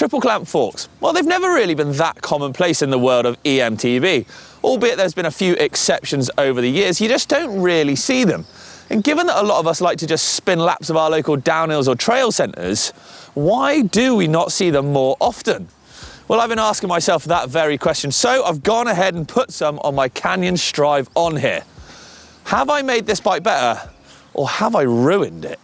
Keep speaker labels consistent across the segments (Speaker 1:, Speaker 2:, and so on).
Speaker 1: Triple clamp forks, well, they've never really been that commonplace in the world of EMTB. Albeit there's been a few exceptions over the years, you just don't really see them. And given that a lot of us like to just spin laps of our local downhills or trail centres, why do we not see them more often? Well, I've been asking myself that very question, so I've gone ahead and put some on my Canyon Strive on here. Have I made this bike better, or have I ruined it?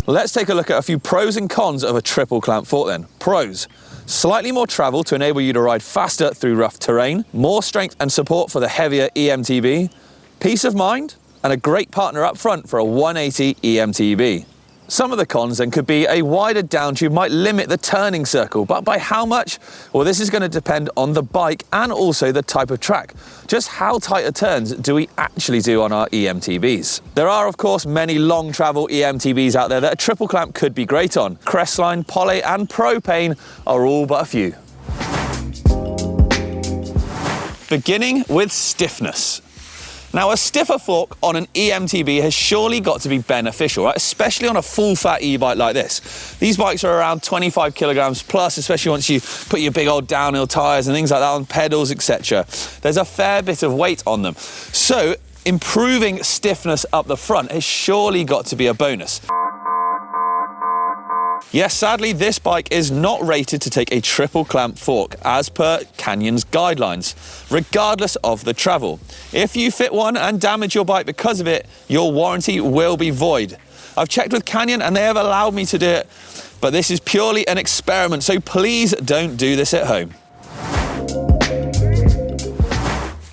Speaker 1: Let's take a look at a few pros and cons of a triple clamp fork then. Pros: slightly more travel to enable you to ride faster through rough terrain, more strength and support for the heavier EMTB, peace of mind, and a great partner up front for a 180 EMTB. Some of the cons then could be a wider down tube might limit the turning circle, but by how much? Well, this is going to depend on the bike and also the type of track. Just how tight a turns do we actually do on our EMTBs? There are, of course, many long travel EMTBs out there that a triple clamp could be great on. Crestline, Poly and Propane are all but a few. Beginning with stiffness. Now, a stiffer fork on an EMTB has surely got to be beneficial, right? Especially on a full-fat e-bike like this. These bikes are around 25 kilograms plus, especially once you put your big old downhill tyres and things like that on pedals, etc. There's a fair bit of weight on them. So, improving stiffness up the front has surely got to be a bonus. Yes, sadly, this bike is not rated to take a triple clamp fork as per Canyon's guidelines, regardless of the travel. If you fit one and damage your bike because of it, your warranty will be void. I've checked with Canyon and they have allowed me to do it, but this is purely an experiment, so please don't do this at home.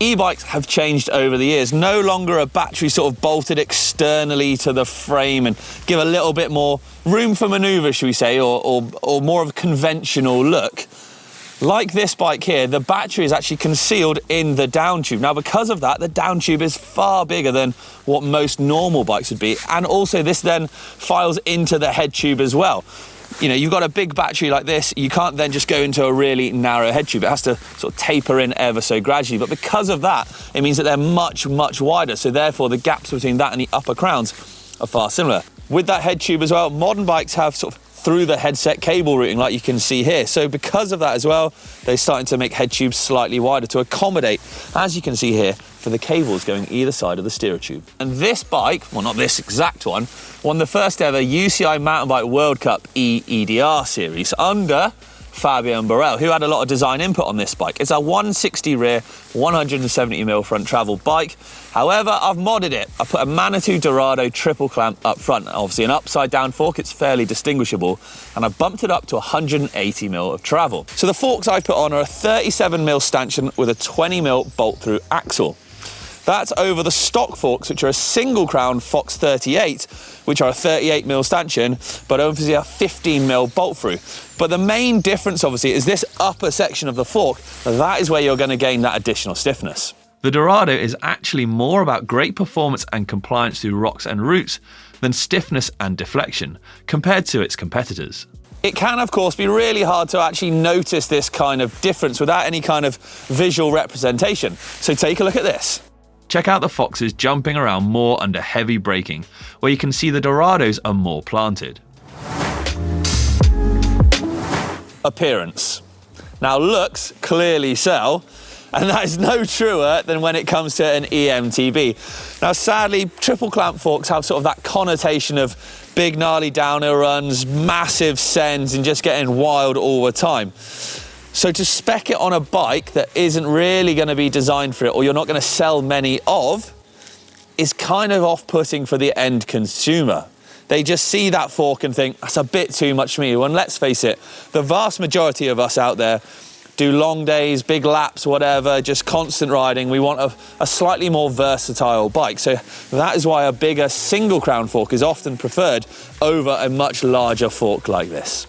Speaker 1: E-bikes have changed over the years. No longer a battery sort of bolted externally to the frame and give a little bit more room for manoeuvre, should we say, or more of a conventional look. Like this bike here, the battery is actually concealed in the down tube. Now, because of that, the down tube is far bigger than what most normal bikes would be. And also this then files into the head tube as well. You know, you've got a big battery like this, you can't then just go into a really narrow head tube. It has to sort of taper in ever so gradually. But because of that, it means that they're much, much wider. So therefore, the gaps between that and the upper crowns are far similar. With that head tube as well, modern bikes have sort of through the headset cable routing like you can see here. So because of that as well, they're starting to make head tubes slightly wider to accommodate, as you can see here, for the cables going either side of the steerer tube. And this bike, well, not this exact one, won the first ever UCI Mountain Bike World Cup EDR series under Fabian Borel, who had a lot of design input on this bike. It's a 160 rear, 170mm front travel bike. However, I've modded it. I put a Manitou Dorado triple clamp up front. Obviously an upside down fork, it's fairly distinguishable. And I bumped it up to 180mm of travel. So the forks I put on are a 37mm stanchion with a 20mm bolt through axle. That's over the stock forks, which are a single crown Fox 38, which are a 38mm stanchion, but obviously a 15mm bolt through. But the main difference, obviously, is this upper section of the fork. That is where you're going to gain that additional stiffness. The Dorado is actually more about great performance and compliance through rocks and roots than stiffness and deflection, compared to its competitors. It can, of course, be really hard to actually notice this kind of difference without any kind of visual representation. So take a look at this. Check out the Foxes jumping around more under heavy braking, where you can see the Dorados are more planted. Appearance. Now, looks clearly sell, and that is no truer than when it comes to an EMTB. Now, sadly, triple clamp forks have sort of that connotation of big gnarly downhill runs, massive sends, and just getting wild all the time. So to spec it on a bike that isn't really going to be designed for it, or you're not going to sell many of, is kind of off-putting for the end consumer. They just see that fork and think, that's a bit too much for me. When let's face it, the vast majority of us out there do long days, big laps, whatever, just constant riding. We want a slightly more versatile bike. So that is why a bigger single crown fork is often preferred over a much larger fork like this.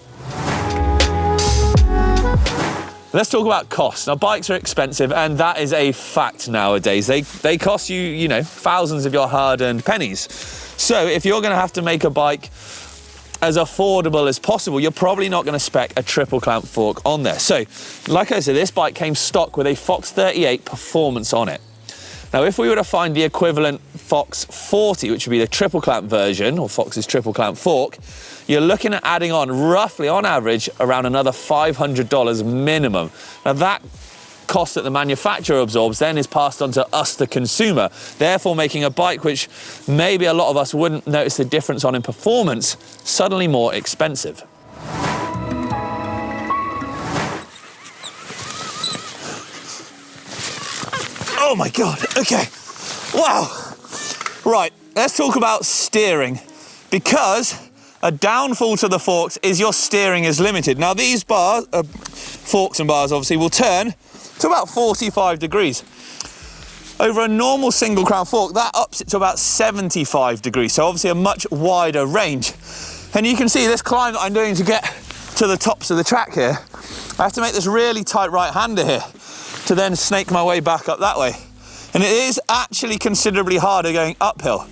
Speaker 1: Let's talk about cost. Now, bikes are expensive, and that is a fact nowadays. They cost you, you know, thousands of your hard-earned pennies. So if you're going to have to make a bike as affordable as possible, you're probably not going to spec a triple clamp fork on there. So, like I said, this bike came stock with a Fox 38 Performance on it. Now, if we were to find the equivalent Fox 40, which would be the triple clamp version, or Fox's triple clamp fork, you're looking at adding on roughly, on average, around another $500 minimum. Now that cost that the manufacturer absorbs then is passed on to us, the consumer, therefore making a bike which maybe a lot of us wouldn't notice the difference on in performance suddenly more expensive. Oh my God, okay, wow. Right, let's talk about steering, because a downfall to the forks is your steering is limited. Now these bars, forks and bars obviously, will turn to about 45 degrees. Over a normal single crown fork, that ups it to about 75 degrees, so obviously a much wider range. And you can see this climb that I'm doing to get to the tops of the track here, I have to make this really tight right-hander here to then snake my way back up that way. And it is actually considerably harder going uphill.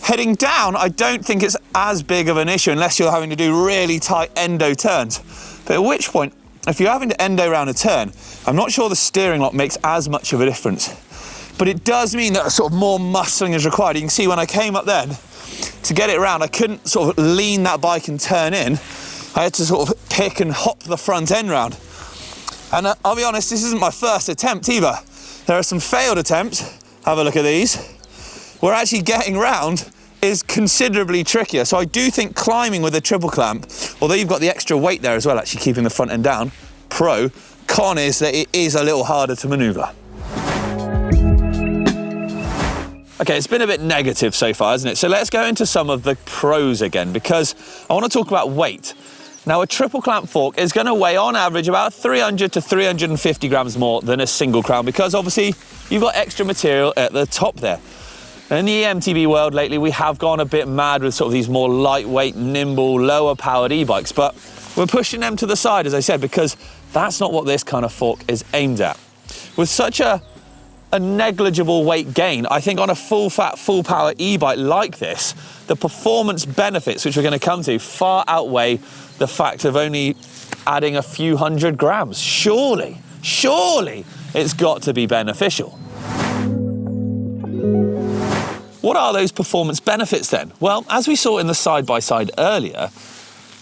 Speaker 1: Heading down, I don't think it's as big of an issue unless you're having to do really tight endo turns. But at which point, if you're having to endo around a turn, I'm not sure the steering lock makes as much of a difference. But it does mean that sort of more muscling is required. You can see when I came up then, to get it around, I couldn't sort of lean that bike and turn in. I had to sort of pick and hop the front end round. And I'll be honest, this isn't my first attempt either. There are some failed attempts. Have a look at these. Where actually getting round is considerably trickier. So I do think climbing with a triple clamp, although you've got the extra weight there as well, actually keeping the front end down, pro. Con is that it is a little harder to maneuver. Okay, it's been a bit negative so far, hasn't it? So let's go into some of the pros again, because I want to talk about weight. Now, a triple clamp fork is going to weigh on average about 300 to 350 grams more than a single crown, because obviously you've got extra material at the top there. And in the EMTB world lately, we have gone a bit mad with sort of these more lightweight, nimble, lower powered e-bikes, but we're pushing them to the side, as I said, because that's not what this kind of fork is aimed at. With such a negligible weight gain, I think on a full fat, full power e-bike like this, the performance benefits, which we're going to come to, far outweigh the fact of only adding a few hundred grams. Surely it's got to be beneficial. What are those performance benefits then? Well, as we saw in the side-by-side earlier,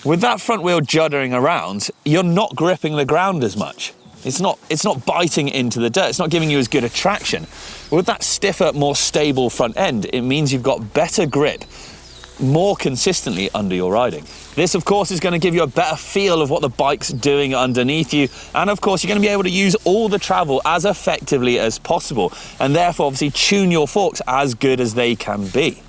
Speaker 1: with that front wheel juddering around, you're not gripping the ground as much. It's not biting into the dirt. It's not giving you as good a traction. With that stiffer, more stable front end, it means you've got better grip more consistently under your riding. This, of course, is going to give you a better feel of what the bike's doing underneath you. And of course, you're going to be able to use all the travel as effectively as possible, and therefore obviously tune your forks as good as they can be.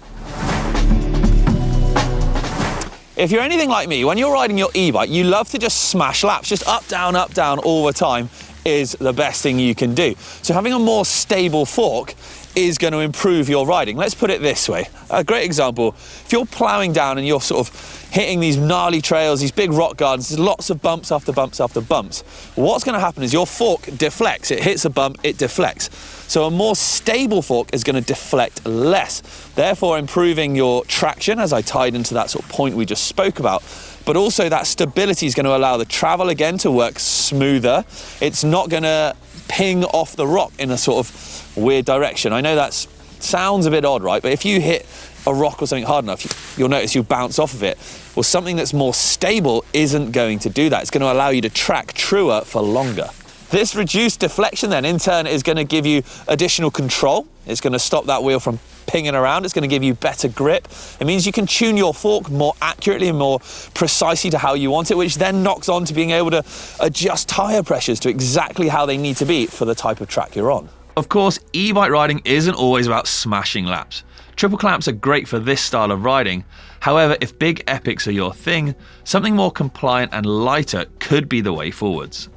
Speaker 1: If you're anything like me, when you're riding your e-bike, you love to just smash laps. Just up, down, all the time is the best thing you can do. So having a more stable fork is going to improve your riding. Let's put it this way. A great example, if you're ploughing down and you're sort of hitting these gnarly trails, these big rock gardens, there's lots of bumps after bumps after bumps. What's going to happen is your fork deflects. It hits a bump, it deflects. So a more stable fork is going to deflect less, therefore improving your traction, as I tied into that sort of point we just spoke about. But also that stability is going to allow the travel again to work smoother. It's not going to ping off the rock in a sort of weird direction. I know that sounds a bit odd, right? But if you hit a rock or something hard enough, you'll notice you bounce off of it. Well, something that's more stable isn't going to do that. It's going to allow you to track truer for longer. This reduced deflection then in turn is going to give you additional control. It's going to stop that wheel from pinging around. It's going to give you better grip. It means you can tune your fork more accurately and more precisely to how you want it, which then knocks on to being able to adjust tire pressures to exactly how they need to be for the type of track you're on. Of course, e-bike riding isn't always about smashing laps. Triple clamps are great for this style of riding. However, if big epics are your thing, something more compliant and lighter could be the way forwards.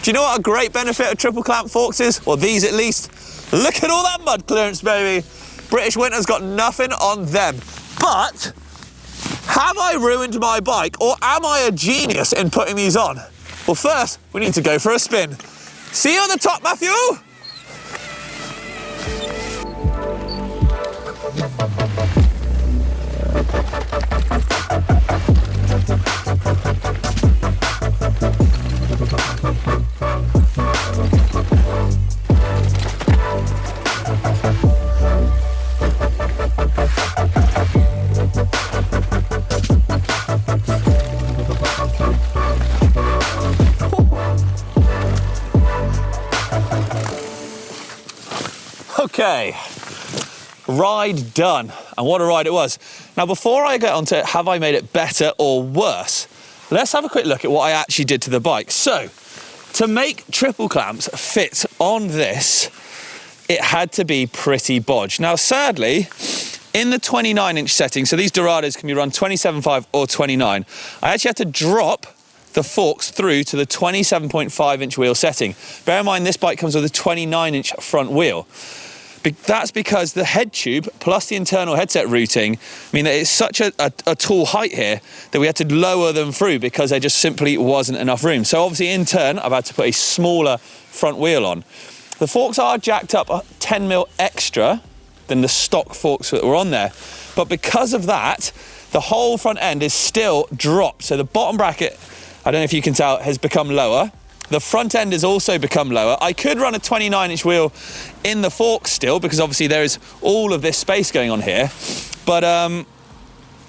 Speaker 1: Do you know what a great benefit of triple clamp forks is? Well, these at least. Look at all that mud clearance, baby. British winter's got nothing on them. But have I ruined my bike, or am I a genius in putting these on? Well, first, we need to go for a spin. See you at the top, Matthew! Okay, ride done, and what a ride it was. Now, before I get on to have I made it better or worse, let's have a quick look at what I actually did to the bike. So, to make triple clamps fit on this, it had to be pretty bodge. Now, sadly, in the 29-inch setting, so these Dorados can be run 27.5 or 29, I actually had to drop the forks through to the 27.5-inch wheel setting. Bear in mind, this bike comes with a 29-inch front wheel. That's because the head tube plus the internal headset routing mean that it's such a tall height here that we had to lower them through because there just simply wasn't enough room. So obviously in turn, I've had to put a smaller front wheel on. The forks are jacked up 10mm extra than the stock forks that were on there. But because of that, the whole front end is still dropped. So the bottom bracket, I don't know if you can tell, has become lower. The front end has also become lower. I could run a 29-inch wheel in the forks still because obviously there is all of this space going on here. But,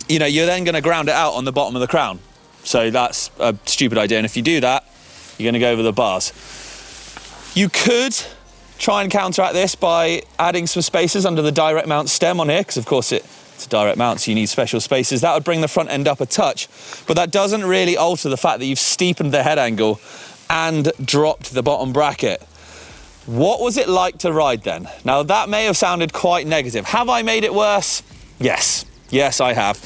Speaker 1: you know, you're then going to ground it out on the bottom of the crown. So that's a stupid idea. And if you do that, you're going to go over the bars. You could try and counteract this by adding some spacers under the direct mount stem on here, because of course it's a direct mount, so you need special spacers. That would bring the front end up a touch, but that doesn't really alter the fact that you've steepened the head angle and dropped the bottom bracket. What was it like to ride then? Now, that may have sounded quite negative. Have I made it worse? Yes. Yes, I have.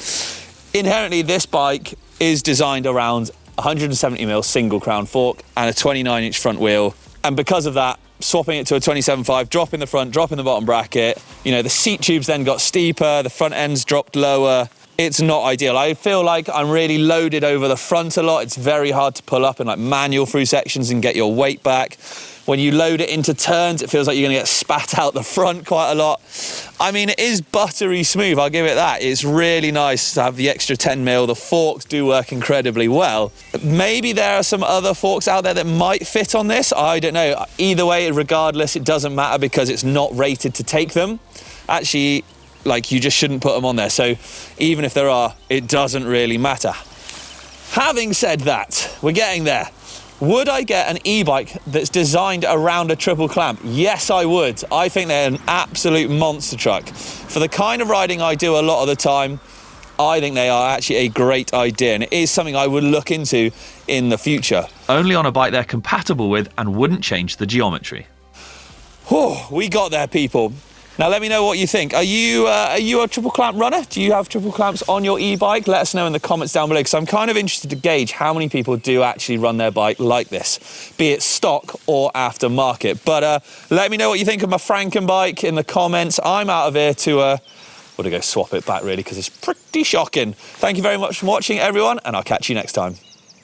Speaker 1: Inherently, this bike is designed around 170mm single crown fork and a 29-inch front wheel, and because of that, swapping it to a 27.5, dropping the front, dropping the bottom bracket, you know, the seat tubes then got steeper, the front ends dropped lower. It's not ideal. I feel like I'm really loaded over the front a lot. It's very hard to pull up in like manual through sections and get your weight back. When you load it into turns, it feels like you're gonna get spat out the front quite a lot. I mean, it is buttery smooth, I'll give it that. It's really nice to have the extra 10mm. The forks do work incredibly well. Maybe there are some other forks out there that might fit on this. I don't know. Either way, regardless, it doesn't matter because it's not rated to take them. Actually, like, you just shouldn't put them on there. So even if there are, it doesn't really matter. Having said that, we're getting there. Would I get an e-bike that's designed around a triple clamp? Yes, I would. I think they're an absolute monster truck. For the kind of riding I do a lot of the time, I think they are actually a great idea, and it is something I would look into in the future. Only on a bike they're compatible with and wouldn't change the geometry. Whew, we got there, people. Now let me know what you think. Are you a triple clamp runner? Do you have triple clamps on your e-bike? Let us know in the comments down below, because I'm kind of interested to gauge how many people do actually run their bike like this, be it stock or aftermarket. But let me know what you think of my Franken bike in the comments. I'm out of here to go swap it back really, because it's pretty shocking. Thank you very much for watching, everyone, and I'll catch you next time.